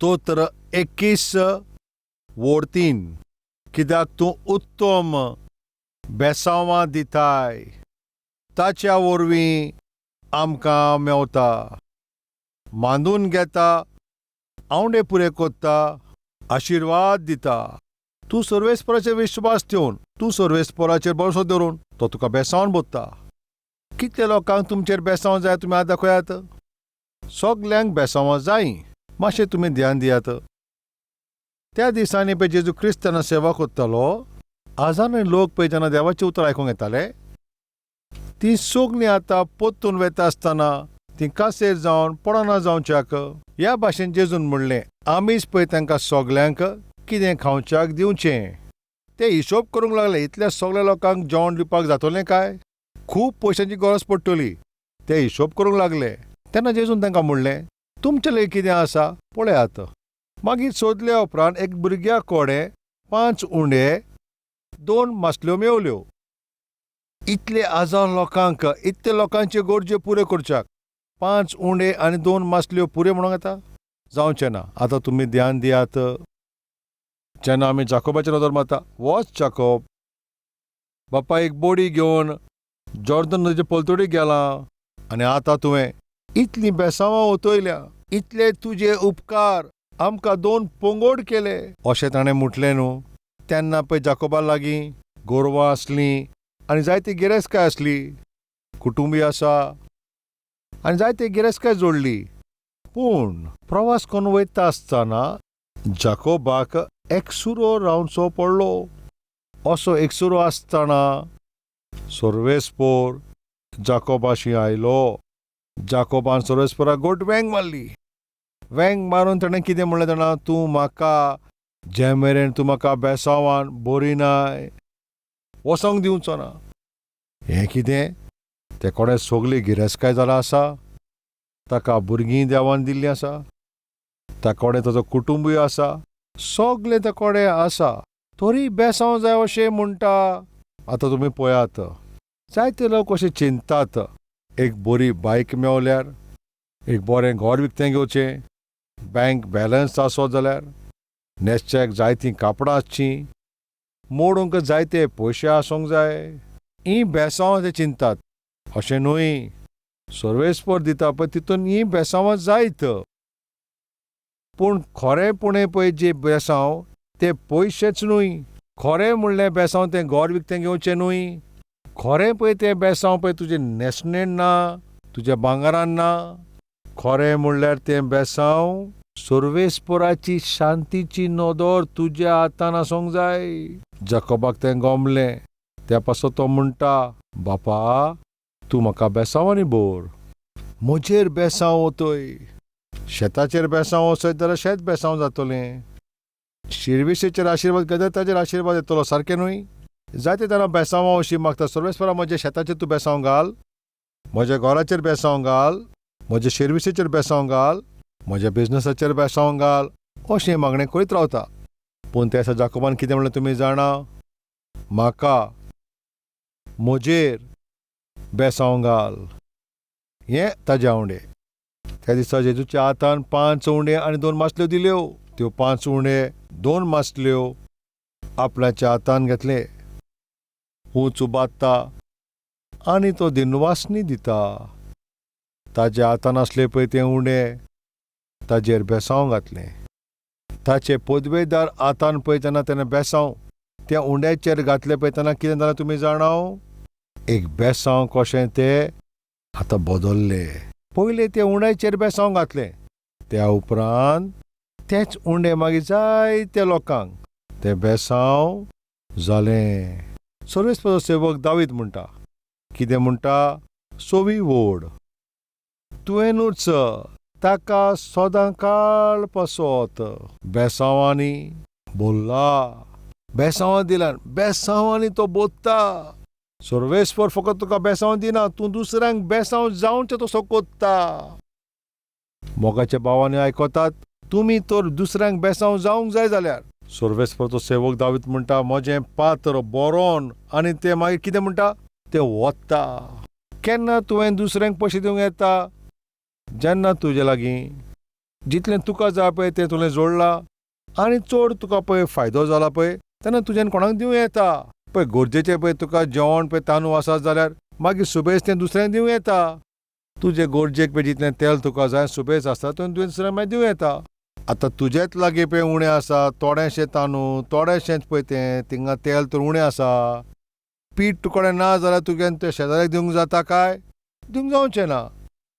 स्तोत्र 21 वोड 3. कित्याक तूं उत्तम बेसांवां दिताय, ताच्या वरवीं आमकां मेवता. मांडून घेता, आवंडे पुरे कोत्ता, आशिर्वाद दिता. तूं सर्वेस्पराचेर विश्वास ठेवन, तूं सर्वेस्पराचेर भरोसो धरून तो तुका बेसांवन बोत्ता. कितले लोकांक तुमचेर बेसांव जाय तुमी आतां दाखयात? सगल्यांक बेसांवां जायी, मातशें तुमी ध्यान दियात. त्या दिसांनी पळय जेजू क्रिस्त तेन्ना सेवा कोत्तालो, हजारांनी लोक पळय जेन्ना देवाचें उतर आयकूंक येताले, तीं सगलीं आतां पोत्तून वेता आसतना तीं कासेर जावन पडना जावच्याक ह्या भाशेन जेजून म्हणलें, आमीच पळय तांकां सगल्यांक कितें खावच्याक दिवचें. ते हिशोब करूंक लागले, इतल्या सगळ्या लोकांक जेवण दिवपाक जातलें काय? खूब पयशांची गरज पडटली. ते हिशोब करूंक लागले. तेन्ना जेजून तांकां म्हणलें, तुमचे लागीं कितें आसा पळयात. मागीर सोदल्या उपरांत एक भुरग्या कोडे 5 उंडे 2 मासल्यो मेवल्यो. इतले हजार लोकांक इतले लोकांच्यो गरज्यो पुऱ्यो करच्याक 5 उंडे आनी 2 मासल्यो पुऱ्यो म्हणूंक येता? जावचें ना. आतां तुमी ध्यान दियात. जेन्ना आमी जाकोबाचेर नदर मारता, वच जाकोब, बापा एक बोडी घेवन जॉर्दन नदीचे पलतडीक गेलां, आनी आतां तुवें इतलीं बेसांवां ओतयल्या, इतले तुजे उपकार आमकां 2 पोंगोड केले, अशें ताणें म्हटलें न्हू. तेन्ना पळय जाकोबा लागीं गोरवां आसलीं आनी जायती गिरेस्तकाय आसली, कुटुंबी आसा आनी जायती गिरेस्तकाय जोडली. पूण प्रवास करून वयता आसतना जाकोबाक एकसुरो रावचो पडलो. असो एकसुरो आसतना सर्वेस्पोर जाकोबाशी आयलो. जाकोबान सर्वेस्पोराक गोट वेंग मारली. वेंग मारून ताणें कितें म्हणलें जाणा, तूं म्हाका जे मेरेन तूं म्हाका बेसांवान बोरिनाय वसोंक दिवचो ना. हें कितें? ते कोणे सगली गिरेस्तकाय जाला आसा, ताका भुरगीं देवान दिल्लीं आसा, ताकोडे ताजो कुटुंबूय आसा, सगलें ताकोडे आसा, तरी बेसांव जाय अशें म्हणटा. आतां तुमी पळयात, जायते लोक अशें चिंतात, एक बरी बायक मेवल्यार, एक बरें घर विकतें घेवचें, बँक बॅलन्स आसत जाल्यार, न्हेसच्याक जायतीं कापडां आसचीं, मोडूंक जायते पयशे आसूंक जाय. ही बेसांवां ते चिंतात. अशें न्हय. सर्वेस्पर दिता पळय तितून ही बेसांवां जायत. पूण खरेंपणे पळय जे बेसांव ते पयशेच न्हय. खरें म्हणलें बेसांव तें घर विकतें घेवचें न्हय. खरें पळय तें बेसांव पळय तुजे न्हेसणेन ना, तुज्या भांगरान ना. खरें म्हणल्यार तें बेसांव सर्वेस्पराची शांतीची नदर तुज्या हातान आसूंक जाय. जाकोबाक तें गमलें. त्या पासत तो म्हणटा, बापा तूं म्हाका बेसांवांनी भर, म्हजेर बेसांव ओतय. शेताचेर बेसांव वसयत जाल्यार शेत बेसांव जातलें. शिरविशेचेर आशिर्वाद घेता ताचेर आशिर्वाद येतलो, सारकें न्हय? जायते जाणां बेसांवां अशीं मागता, सर्वेस्परा म्हज्या शेताचेर तूं बेसांव घाल, म्हज्या घराचेर बेसांव घाल, म्हज्या शिरविशेचेर बेसांव घाल, म्हज्या बिझनसाचेर बेसांव घाल, अशें मागणें करीत रावता. पूण त्या दिसा जाकोबान कितें म्हणलें तुमी जाणा, म्हाका म्हजेर बेसांव घाल. हें ताजे आवंडे. त्या दिसा जेजूच्या हातान 5 उंडे आनी 2 मासल्यो दिल्यो. त्यो 5 उंडे 2 मासल्यो आपल्याच्या हातान घेतले. ऊंच उबारता आनी तो दिनवासनी दिता. ताज्या हातान आसले पळय ते उंडे, ताजेर बेसांव घातलें. ताचे पदवेदार हातान पळय तेन्ना ताणें बेसांव त्या उंड्याचेर घातलें पळय तेन्ना कितें जालें तुमी जाणाव? एक बेसांव कशें तें आतां बदल्लें. पयलीं ते उंड्याचेर बेसांव घातलें, त्या उपरांत तेच उंडे मागीर जायत्या लोकांक तें बेसांव जालें. सर्वेस्पराचो सेवक दावीद म्हणटा, कितें म्हणटा? 6वी वोड. तुवेंनूच ताका सदां काळ पासत बेसांवांनी भरला. बेसांवां दिल्यान बेसांवांनी तो बोत्ता. सर्वेस्पर फकत तुका बेसांव दिना, तूं दुसऱ्यांक बेसांव जावचें तसो कोत्ता. मोगाच्या भावांनी आयकतात, तुमी तर दुसऱ्यांक बेसांव जावंक जाय जाल्यार. सर्वेस्पराचो सेवक दावीद म्हणटा, म्हजें पात्र बरोवन आनी तें मागीर कितें म्हणटा? तें वत्ता. केन्ना तुवें दुसऱ्यांक पयशे दिवंक येता? जेन्ना तुजे लागीं जितलें तुका जाय पळय तें तुवें जोडलां आनी चड तुका पळय फायदो जाला पळय तेन्ना तुज्यान कोणाक दिवं येता. पळय गरजेचें पळय तुका जेवण पळय तांदूळ आसा जाल्यार मागीर सुबेज तें दुसऱ्यांक दिवं येता. तुजे गरजेक पळय जितलें तेल तुका जाय सुबेज आसता तुवें दुसऱ्यांक मागीर दिवं येता. आतां तुजेच लागीं पळय उणें आसा, थोडेशें तांदूळ, थोडेशेंच पळय तें, थिंगा तेल तर उणें आसा. पीठ तुकोडें ना जाल्यार तुवें तें शेजाऱ्याक दिवंक जाता काय? दिवंक जावचें ना.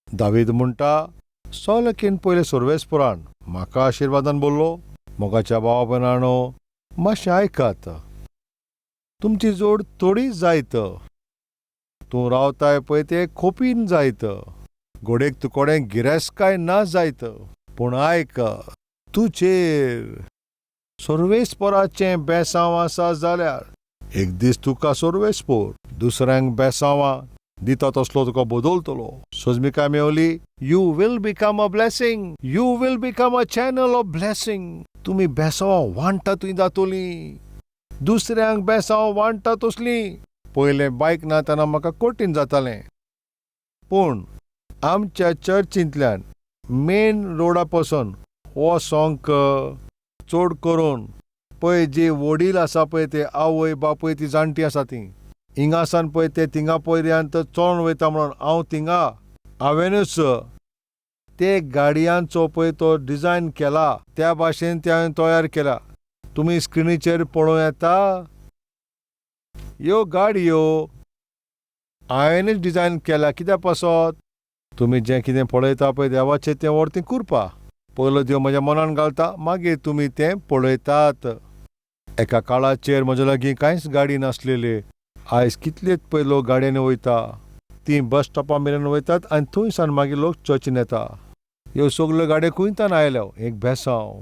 दावीद म्हणटा, सोलकीन पयले सर्वेस्परान म्हाका आशिर्वादान बोल्लो, मोगाच्या भावा भयणांनो, मातशें आयकात. तुमची जोड थोडी जायत. तूं रावताय पळय तें खोपीन जायत. घोडेक तुकोडें गिरेस्तकाय ना जायत. पूण आयक, तुजेर सर्वेस्पराचें बेसांव आसा जाल्यार एक दीस तुका सर्वेस्पोर दुसऱ्यांक बेसांवां दिता तसलो तुका बदलतलो. सोजमिकाय मेवली, you will become a blessing. You will become a channel of blessing. तुमी बेसांवां वांटता जातलीं. दुसऱ्यांक बेसांव वांटता तसलीं. पयलें बायक ना तेन्ना म्हाका कठीण जातालें. पूण आमच्या चर्चींतल्यान मेन रोडा पासून वोसोंक चड करून पळय जी वडील आसा पळय ते आवय बापूय ती जाणटी आसा ती हिंगासान पळय ते थिंगा पयऱ्यांत चोळोन वयता म्हणून हांव थिंगा हांवेनूच ते गाडयांचो पळय तो डिझायन केला त्या भाशेन ते हांवें तयार केला. तुमी स्क्रिनीचेर पळोवं येता. ह्यो गाडयो हांवेनूच डिझायन केल्या. कित्याक पासत तुमी जें कितें पळयता पळय देवाचें तें वर्तें करपा. पयलो देव म्हज्या मनान घालता, मागीर तुमी तें पळयतात. एका काळाचेर म्हजे लागीं कांयच गाडी नासलेली. आयज कितलेच पळय लोक गाडयांनी वयता. तीं बस स्टॉपा मेरेन वयतात आनी थंयसान मागीर लोक चर्चीन येता. ह्यो सगल्यो गाडयो खंयतान आयल्यो? एक बेसांव.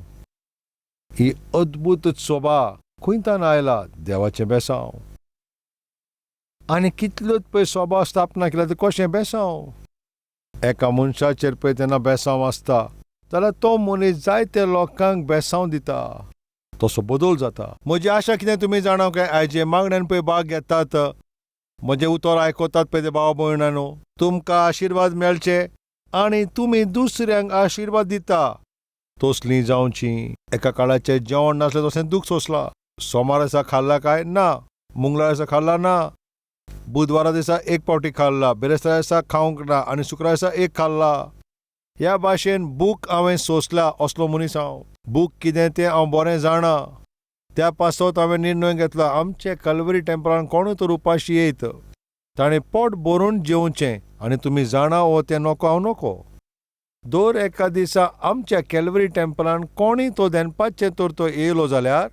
ही अद्भुत सोबा खंयतान आयला? देवाचें बेसांव. आनी कितल्योच पळय सोबा स्थापना केल्या ते कशें बेसांव. एका मनशाचेर पळय तेन्ना बेसांव आसता जाल्यार तो मनीस जायत्या लोकांक बेसांव दिता. तसो बदल जाता. म्हजी आशा कितें तुमी जाणां काय आयज जे मागण्यांत पळय भाग घेतात, म्हजें उतर आयकतात पळय ते भाव भयणांनो, तुमकां आशिर्वाद मेळचे आनी तुमी दुसऱ्यांक आशिर्वाद दिता तसलीं जावचीं. एका काळाचें जेवण नासलें तशें दूख सोंसलां. सोमार दिसा खाल्ला काय? ना. मंगळार दिसा खाल्ला? ना. बुधवारा दिसा एक पावटी खाल्ला, बेरेस्तारा दिसा खावंक ना आनी शुक्रारा दिसा एक खाल्ला. ह्या भाशेन बूक हांवें सोंसला असलो मनीस हांव. बूक कितें तें हांव बरें जाणा. त्या पासत हांवें निर्णय घेतला आमचे कॅल्वरी टेंपलान कोणूय तर उपाशी येयत ताणें पोट भरून जेवचें आनी तुमी जाणा हो तें नोको हांव नोको. दर एका दिसा आमच्या कॅल्वरी टेंपलान कोणूय तो देनपाचें तर तो येयलो जाल्यार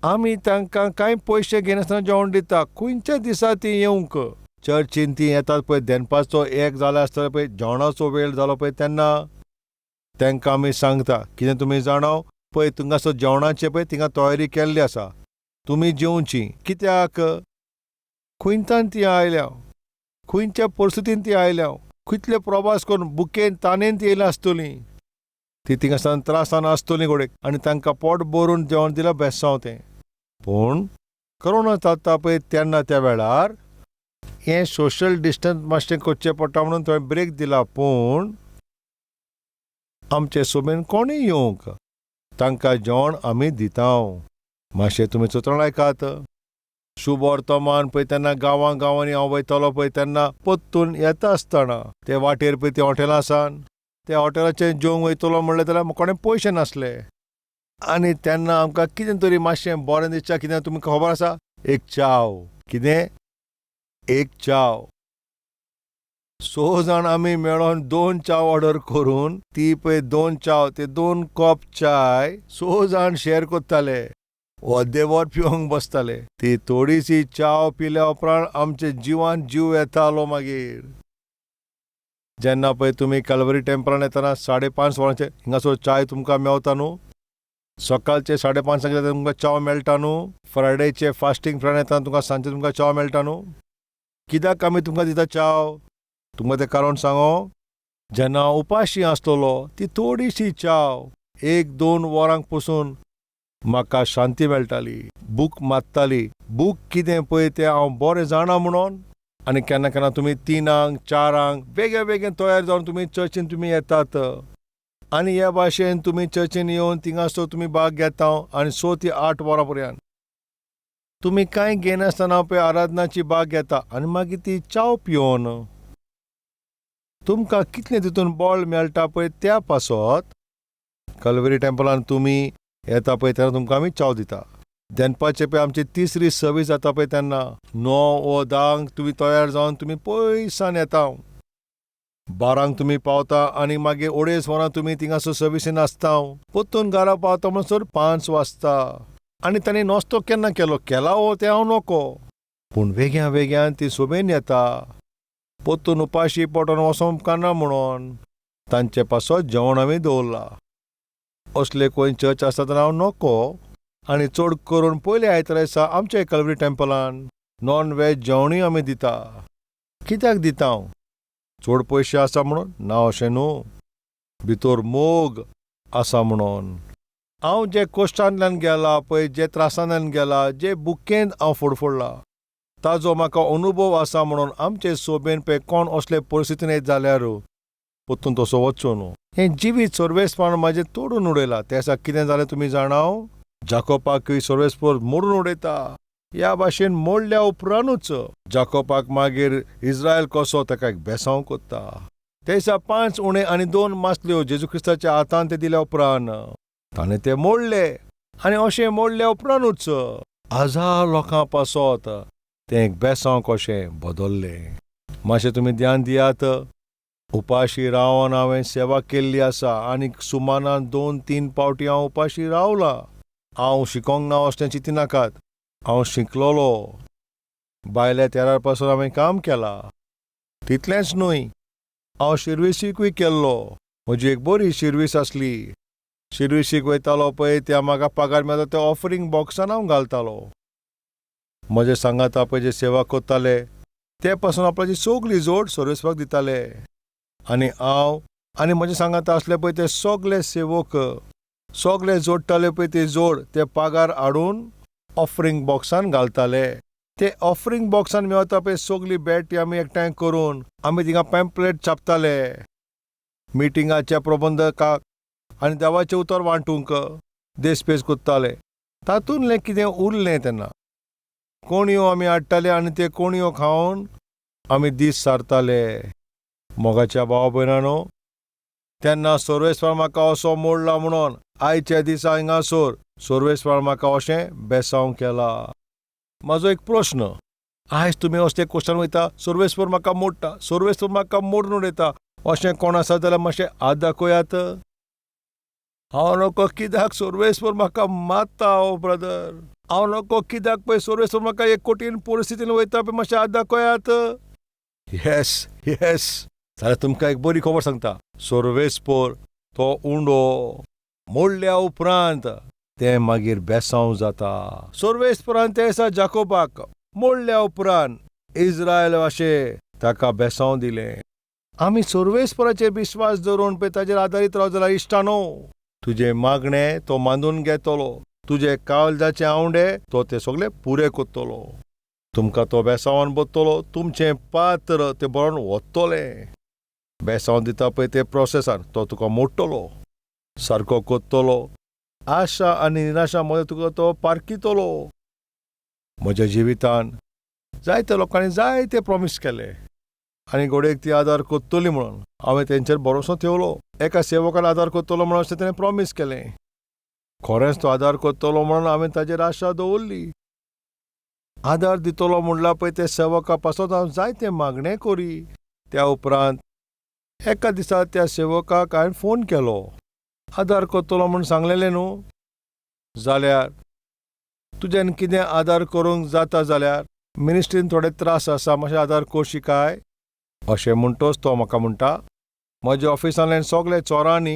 आमी तांकां कांय पयशे घेनासतना जेवण दिता. खंयच्या दिसा तीं येवंक. चर्चीन तीं येतात पळय देनपाचो एक जाला आसतना पळय जेवणाचो वेळ जालो पळय तेन्ना तांकां आमी सांगता कितें तुमी जाणो पळय थिंगासर जेवणाचें पळय थिंगा तयारी केल्ली आसा. तुमी जेवचीं. कित्याक? खंयतान तीं आयल्या, खंयच्या परिस्थितीन तीं आयल्या, कितले प्रवास करून बुकेन ताणेन तीं येयलीं आसतलीं. तीं थिंगासान त्रासान आसतलीं घोडेक आनी तांकां पोट भरून जेवण दिलां बेसांव तें. पूण कोरोना जाता पळय तेन्ना त्या वेळार हें सोशल डिस्टन्स मातशें करचें पडटा म्हणून थंय ब्रेक दिला. पूण आमचे सोबेन कोणूय येवंक तांकां जेवण आमी दितांव. मातशें तुमी चोतरान आयकात. शुभ वर्तमान पळय तेन्ना गांवां गांवांनी हांव वयतालो पळय तेन्ना परतून येता आसतना ते वाटेर पळय ते हॉटेलां आसान त्या हॉटेलाचेर जेवंक वयतलो म्हणलें जाल्यार कोणें पयशे नासले. आनी तेन्ना आमकां कितें तरी मातशें बरें दिसता. कितें तुमकां खबर आसा? एक चाव. कितें? एक चाव. 6 जाण आमी मेळोन 2 चाव ऑर्डर करून ती पळय 2 चाव ते 2 कॉप चाय 6 जाण शेअर करताले. अर्देवर पिवंक बसताले. ती थोडीशी चाव पिल्या उपरांत आमच्या जिवान जीव येतालो. मागीर जेन्ना पळय तुमी कॅल्वरी टेंपलान येतना 5:30 वरांचेर हिंगासर चाय तुमकां मेवता न्हू. सकाळचे 5:30 तुमकां चाव मेळटा न्हू. फ्रायडेचे फास्टींग फ्रायडे येतना तुमकां सांजचे तुमकां चाव मेळटा न्हू. कित्याक आमी तुमकां दिता चाव? तुमकां तें कारण सांगो. जेन्ना हांव उपाशी आसतलो ती थोडीशी चाव 1-2 वरांक पसून म्हाका शांती मेळटाली. बूक मारताली. बूक कितें पळय तें हांव बरें जाणा म्हणून. आनी केन्ना केन्ना तुमी 3-4 बेगीन बेगीन तयार जावन तुमी चर्चीन तुमी येतात. आनी ह्या भाशेन तुमी चर्चीन येवन थिंगासो तुमी भाग घेता आनी 6 ते 8 वरां पर्यंत तुमी कांय घेनासतना पळय आराधनाची भाग घेता आनी मागीर ती च्या पिवन तुमकां कितलें तितून बळ मेळटा पळय त्या पासत कल्वरी टेंपलान तुमी येता पळय तेन्ना तुमकां आमी च्या दिता. दनपारचे पळय आमची तिसरी सर्वीस जाता पळय तेन्ना 9 वा 10 तुमी तयार जावन तुमी पयसान येता. 12 तुमी पावता आनी मागीर 2:30 वरां तुमी थिंगासर सर्विसीन आसता. परतून घरा पावता म्हणसर 5 वाजता. आनी तांणी नोस्तो केन्ना केला हो तें हांव नोको. पूण वेग्या वेग्यान ती सोबेन येता. परतून उपाशी पोटान वचों उपकारना म्हणून तांचे पासत जेवण आमी दवरला. असले कोण चर्च आसता तेन्ना हांव नोको. आनी चड करून पयले आयतारा दिसा आमच्या कल्वरी टेंपलान नॉन वेज जेवणूय आमी दिता. कित्याक दिता? चड पयशे आसा म्हणून? ना अशें न्हू. भितर मोग आसा म्हणून. हांव जे कोश्टांतल्यान गेला पळय, जे त्रासांतल्यान गेला, जे बुकेंत हांव फडफडला, ताजो म्हाका अनुभव आसा म्हणून आमचे सोबेन पळय कोण असले परिस्थितीन येत जाल्यार परतून तसो वचचो न्हू. हें जिवीत सर्वेस्पण म्हाजें तोडून उडयलां. त्या दिसा कितें जालें तुमी जाणा? जाकोबाकूय सर्वेस्पर मोडून उडयता. ह्या भाशेन मोडल्या उपरांतूच जाकोबाक मागीर इस्रायल कसो ताका एक बेसांव कोत्ता. त्या दिसा 5 उणे आनी 2 मासल्यो जेजू क्रिस्ताच्या हातान ते दिल्या उपरांत ताणें ते मोडले. आनी अशें मोडल्या उपरांतूच 1000 लोकां पासत तें एक बेसांव कशें बदल्लें. मातशें तुमी ध्यान दियात. उपाशी रावन हांवें सेवा केल्ली आसा आनी सुमारान 2-3 पावटी हांव उपाशी रावलां. हांव शिकोंक ना अशें चिंतिनाकात. हांव शिकलोलो. भायल्या तेरार पासून हांवें काम केलां. तितलेंच न्हय, हांव शिर्विसीकूय केल्लो. म्हजी एक बरी शिर्वीस आसली. शिर्विसीक वयतालो पळय त्या म्हाका पगार मेळटा त्या ऑफरींग बॉक्सान हांव घालतालो. म्हजे सांगाता पळय जे सेवा करताले ते पासून आपल्याची सगळी जोड सर्वेस्पाक दिताले. आनी हांव आनी म्हजे सांगाता आसले पळय ते सगळे सेवक सगळे जोडटाले पळय ते जोड ते पगार हाडून ऑफरींग बॉक्सान घालताले. ते ऑफरींग बॉक्सान मेळता पळय सगळी बॅटी आमी एकठांय करून आमी थिंगा पॅम्पलेट छापताले मिटिंगाच्या प्रबंधकाक आनी देवाचें उतर वांटूंक देसपेज कोत्ताले. तातूंतलें कितें उरलें तेन्ना कोणयो आमी हाडटाले आनी ते कोणयो खावन आमी दीस सारताले. मोगाच्या भाव भयणांनो, तेन्ना सर्वेस्वार म्हाका असो मोडला म्हणून आयच्या दिसा हिंगासर सर्वेस्वार म्हाका अशें बेसांव केला. म्हाजो एक प्रश्न, आयज तुमी असले क्वेश्चन वयता सर्वेस्वर म्हाका मोडटा, सर्वेस्वर म्हाका मोडून उडयता अशें कोण आसा जाल्यार मातशें हात दाखयात. हांव नको कित्याक सर्वेस्वर म्हाका मारता ओ ब्रदर. हांव नको कित्याक पळय सर्वेस्वर म्हाका एक कठीण परिस्थितीन वयता पळय मातशें हात दाखयात. येस जाल्यार तुमकां एक बरी खबर सांगता. सर्वेस्पर तो उंडो मोडल्या उपरांत तें मागीर बेसांव जाता. सर्वेस्परान ते दिसा जाकोबाक मोडल्या उपरांत इस्रायल भाशे ताका बेसांव दिलें. आमी सर्वेस्पराचेर विश्वास दवरून पळय ताचेर आदारीत रावत जाल्यार इश्टानो तुजे मागणे तो मांडून घेतलो. तुजे काळजाचे आवंडे तो ते सगळे पुरे करतलो. तुमकां तो बेसांवान बदतलो. तुमचें पात्र ते बरोवन वतलें. बेसांव दिता पळय ते प्रोसेसान तो तुका मोडटलो, सारको करतलो. आशा आनी निराशा मदें तुका तो पारकितलो. म्हज्या जिवितान जायत्या लोकांनी जायते प्रॉमीस केले आनी घोडेक ती आदार करतली म्हणून हांवें तेंचेर भरोसो ठेवलो. एका सेवकान आदार करतलो म्हणून अशें तेणें प्रॉमीस केलें. खरेंच तो आदार करतलो म्हणून हांवें ताचेर आशा दवरली. आदार दितलो म्हणला पळय ते सेवका पासत हांव जायते मागणे करी. त्या उपरांत एका दिसा त्या सेवकाक हांवें फोन केलो. आदार करतलो म्हूण सांगलेलें न्हू. जाल्यार तुज्यान कितें आदार करूंक जाता जाल्यार मिनिस्ट्रीन थोडे त्रास आसा मातशें आदार करशी काय अशें म्हणटोच तो म्हाका म्हणटा म्हज्या ऑफिसांतल्यान सगळे चोरांनी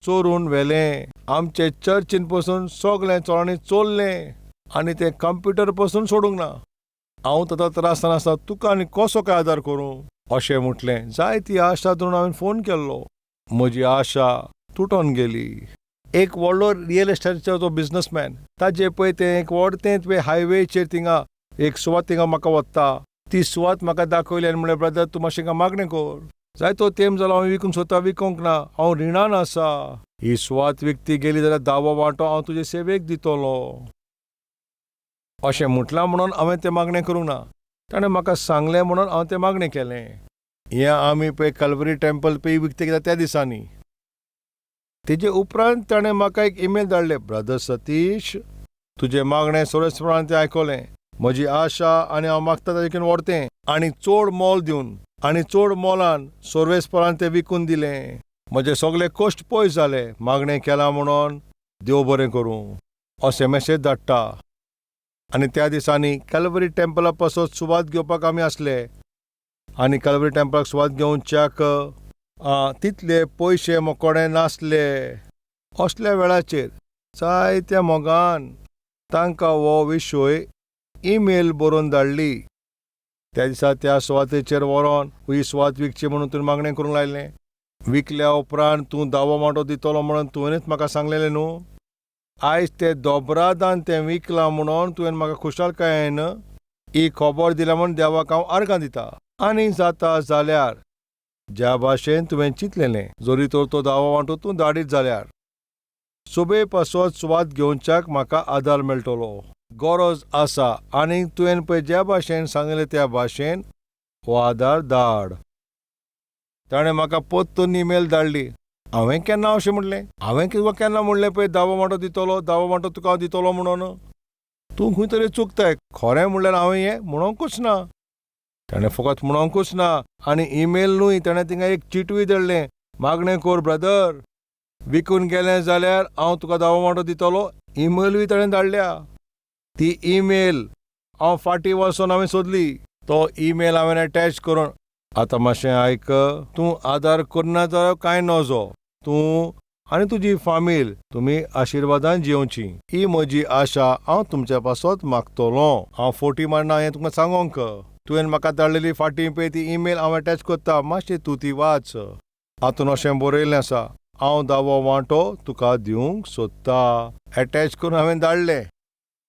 चोरून व्हेलें. आमचे चर्चीन पसून सगळे चोरांनी चोरलें आनी तें कंप्युटर पसून सोडूंक ना. हांव ताका त्रासान आसा तुका आनी कसो काय आदार करूं अशें म्हटलें. जायती आशा धरून हांवें फोन केल्लो. म्हजी आशा तुटोन गेली. एक व्हडलो रियल एस्टेटीचो तो बिझनसमॅन ताजे पळय तें एक व्हडतें पळय हायवेचेर थिंगा एक सुवात थिंगा म्हाका वता. ती सुवात म्हाका दाखयली आनी म्हणलें ब्रदर तूं मातशें हिंगा मागणें कर. जाय तो तेंप जालो हांव विकूंक सोदता विकूंक ना, हांव रिणान आसा. ही सुवात विकती गेली जाल्यार 10वो वांटो हांव तुजे सेवेक दितलो. अशें म्हटलां म्हणून हांवें तें मागणें करूंक ना. ताणें म्हाका सांगलें म्हणून हांव तें मागणें केलें. हें आमी पळय कॅल्वरी टेंपल पळय विकतें घेता त्या दिसांनी. तेजे उपरांत ताणें म्हाका एक ईमेल धाडलें. ब्रदर सतीश, तुजें मागणें सर्वेस्परान तें आयकलें. म्हजी आशा आनी हांव मागता ताजें व्हरतें आनी चड मोल दिवन आनी चड मोलान सर्वेस्परान तें विकून दिलें. म्हजे सगळे कश्ट पयस जाले. मागणें केलां म्हणून देव बरें करूं. अशें मेसेज धाडटा. आनी त्या दिसांनी कॅल्वरी टेंपला पासत सुवात घेवपाक आमी आसले. आनी कॅल्वरी टेंपलाक सुवात घेवच्याक तितले पयशे कोणे नासले. असल्या वेळाचेर जायत्या मोगान तांकां हो विशय ईमेल बरोवन धाडली. त्या दिसा त्या सुवातेचेर व्हरोन ही सुवात विकची म्हणून तुवें मागणें करूंक लायलें. विकल्या उपरांत तूं 10वो वांटो दितलो म्हणून तुवेंच म्हाका सांगलेलें न्हू. आयज तें दोबरादान तें विकलां म्हणून तुवें म्हाका खुशालकायेन ही खबर दिल्या म्हणून देवाक हांव आर्गां दितां. आनी जाता जाल्यार ज्या भाशेन तुवें चिंतलेलें, जोरी तर तो 10वो वांटो तूं धाडीत जाल्यार सोबे पासत सुवात घेवच्याक म्हाका आदार मेळटलो. गरज आसा आनी तुवें पळय ज्या भाशेन सांगलें त्या भाशेन हो आदार धाड. ताणें म्हाका परतून ईमेल धाडली. हांवें केन्ना अशें म्हणलें? हांवें तुका केन्ना म्हणलें पळय 10वो वांटो दितलो, 10वो वांटो तुका हांव दितलो म्हणून? तूं खंय तरी चुकताय. खरें म्हणल्यार हांवें हें म्हणोंकूच ना. ताणें फकत म्हणोंकूच ना आनी ईमेल न्हूय, ताणें थिंगा एक चिटूय धाडलें. मागणें कर ब्रदर, विकून गेलें जाल्यार हांव तुका 10वो वांटो दितलो. ईमेलूय ताणें धाडल्या. ती ईमेल हांव फाटीं वचोन हांवें सोदली. तो ईमेल हांवें अटॅच करून. आतां मातशें आयक. तूं आदार करना जाल्यार कांय नजो. तूं आनी तुजी फामील तुमी आशिर्वादान जिवची. ही म्हजी आशा हांव तुमच्या पासत मागतलों. हांव फोटी मारना हें तुमकां सांगोंक. तुवें म्हाका धाडलेली फाटीं पळय ती ईमेल हांव अटॅच करता. मातशें तूं ती वाच. हातून अशें बरयल्लें आसा, हांव 10वो वांटो तुका दिवंक सोदता. अटॅच करून हांवें धाडलें.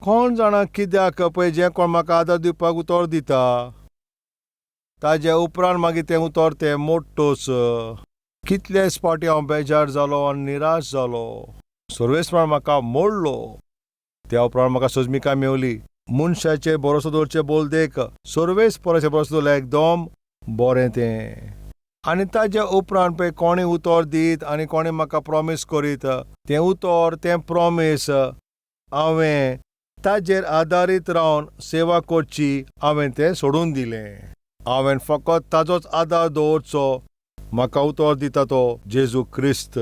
कोण जाणा कित्याक पळय जें कोण म्हाका आदार दिवपाक उतर दिता ताजे उपरांत मागीर तें उतर तें मोडटोच. कितलेच फावटी हांव बेजार जालो आनी निराश जालो. सर्वेस्परान म्हाका मोडलो. त्या उपरांत म्हाका सजमिकाय मेवली. मनशाचेर भरोसो दवरचे बोल देख, सर्वेस्पराचेर भरोसो दवरल्यार एकदम बरें तें. आनी ताजे उपरांत पळय कोणें उतर दीत आनी कोणें म्हाका प्रॉमीस करीत तें उतर तें प्रॉमीस हांवें ताजेर आदारीत रावन सेवा करची हांवें तें सोडून दिलें. हांवें फकत ताजोच आदार दवरचो. म्हाका उतर दिता तो जेजू क्रिस्त.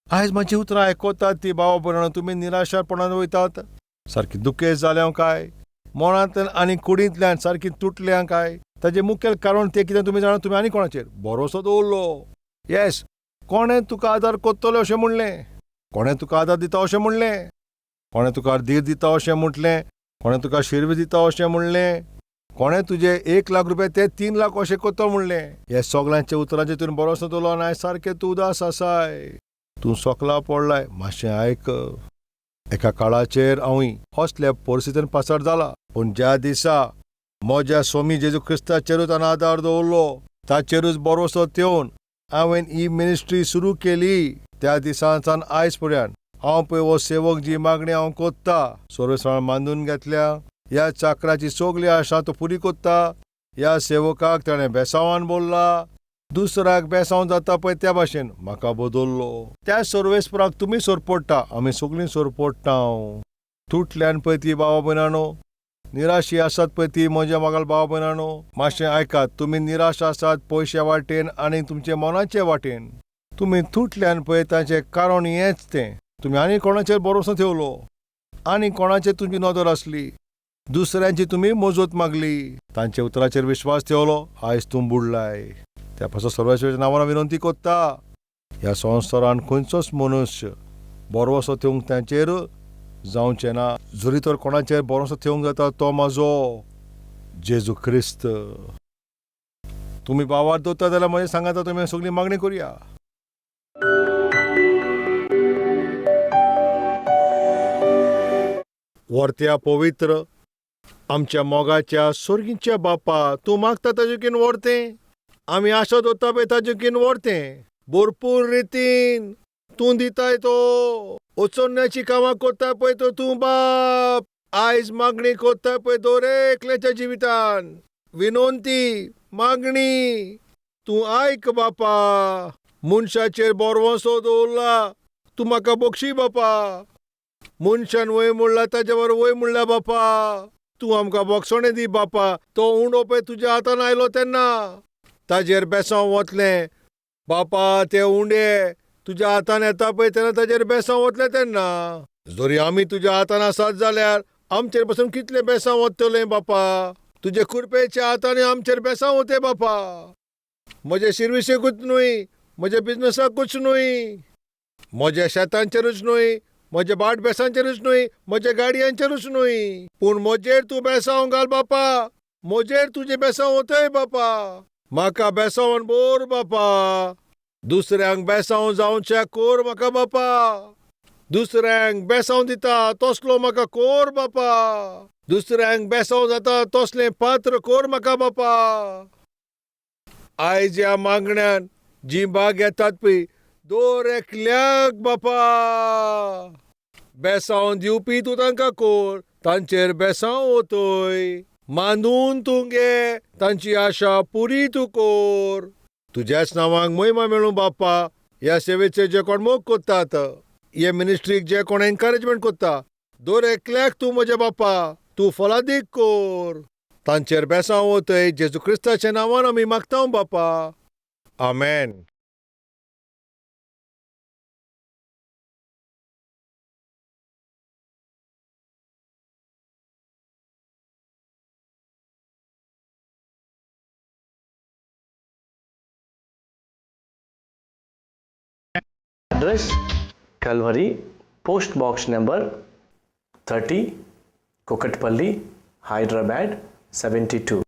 आयज म्हाजी उतरां आयकतात ती भाव भयणां तुमी निराशापणान वयतात. सारकी दुखेस्त जाल्या काय? मनांतल्यान आनी कुडींतल्यान सारकी तुटल्या काय? ताजें मुखेल कारण तें कितें तुमी जाणा? तुमी आनी कोणाचेर भरोसो दवरलो. येस, कोणें तुका आदार करतलो अशें म्हणलें. कोणें तुका आदार दिता अशें म्हणलें. कोणें तुका धीर दिता अशें म्हटलें. कोणें तुका शिरवी दिता अशें म्हणलें. कोणें तुजे 1 लाख रुपया ते 3 लाख अशें करता म्हणलें. हे सगळ्यांच्या उतरांचेर तुवें भरोसो दवरलो आनी आयज सारकें तूं उदास आसाय. तूं सोकला पडलाय. मातशें आयक. एका काळाचेर हांवूय असल्या परिस्थितीन पासड जाला. पूण ज्या दिसा म्हज्या स्वामी जेजू क्रिस्ताचेरूच हांवें आदार दवरलो, ताचेरूच भरोसो ठेवन हांवें ही मिनिस्ट्री सुरू केली, त्या दिसांसान आयज पर्यंत हांव पळय हो सेवक जी मागणी हांव कोत्ता सर्वेस्परान बांदून घेतल्या. ह्या चाकराची सगळी आशा तो पुरी कोत्ता. ह्या सेवकाक ताणें बेसांवान बोल्ला. दुसऱ्याक बेसांव जाता पळय त्या भाशेन म्हाका बदल्लो. त्या सर्वेस्पराक तुमी सोरपडटा, आमी सगळीं सोरपडटा. तुटल्यान पळय ती भाव भयणांनो, निराशी आसात पळय ती म्हज्या मागाल भाव भयणांनो, मातशें आयकात. तुमी निराश आसात पयशा वाटेन आनी तुमचे मनाचे वाटेन. तुमी तुटल्यान पळय ताचें कारण हेंच तें तुमी आनी कोणाचेर भरोसो ठेवलो. आनी कोणाचेर तुमची नदर आसली. दुसऱ्यांची तुमी मजत मागली. तांचे उतराचेर विश्वास ठेवलो. आयज तूं बुडलाय. त्या पासून सर्वेस्पराच्या नांवान विनंती कोत्ता, ह्या संवसारान खंयचोच मनुश्य भरवसो ठेवंक तांचेर जावचें ना. जरी तर कोणाचेर भरवसो ठेवंक जाता तो म्हाजो जेजू क्रिस्त. तुमी भावार दोत्ता जाल्यार म्हजें सांगात, तुमी सगळी मागणी करुया. वर्त्या पवित्र आमच्या मोगाच्या स्वर्गीच्या बापा, तूं मागता ताजे केन व्हरतें आमी आशा दोत्ता पळय ताजेकीन व्हरतें भरपूर रितीन तूं दिताय तो ओचोन्याची कामां कोत्ता पळय तो तूं बाप आयज मागणी कोत्ता पळय दर एकल्याच्या जिवितान विनोंती मागणी तूं आयक बापा मनशाचेर बोरवोसो दवरला तूं म्हाका बक्षी बापा मनशान वय म्हणला ताचे वर वय म्हणल्या बापा तूं आमकां बोगसोणें दी बापा तो उंडो पळय तुज्या हातान आयलो तेन्ना ताजेर बेसांव वतलें बापा ते उंडे तुज्या हातान येता पळय तेन्ना ताजेर बेसांव वतलें तेन्ना जरी आमी तुज्या हातान आसात जाल्यार आमचेर पासून कितलें बेसांव वतलें बापा तुजे कुरपेच्या हातांनी आमचेर बेसांव वते बापा म्हजे शिर्विसेकूच न्हय म्हज्या बिजनसाकूच न्हय म्हज्या शेतांचेरूच न्हय म्हज्या बाट बेसांचेरूच न्हय म्हज्या गाडयांचेरूच न्हय पूण म्हजेर तूं बेसांव घाल बापा म्हजेर तुजें बेसांव वतय बापा म्हाका बेसांवान बोर बापा दुसऱ्यांक बेसांव जावचें कोर म्हाका बापा दुसऱ्यांक बेसांव दिता तसलो म्हाका कोर बापा दुसऱ्यांक बेसांव जाता तसलें पात्र कोर म्हाका बापा आयज ह्या मागण्यांत जी भाग येतात पळय दर एकल्याक बापा बेसांव दिवपी तूं तांकां कोर तांचेर बेसांव वतय मांडून तूं घे तांची आशा पुरी तूं कोर तुज्याच नांवाक महिमा मेळूं बापा ह्या सेवेचे जे कोण मोग कोत्तात हे मिनिस्ट्रीक जे कोण एनकरेजमेंट कोत्ता दर एकल्याक तूं म्हज्या बापा तूं फलादीक कोर तांचेर बेसांव वतय जेजू क्रिस्ताच्या नांवान आमी मागता बापा आमेन Address Calvary, Post Box number 30, Kokatpalli, Hyderabad 72.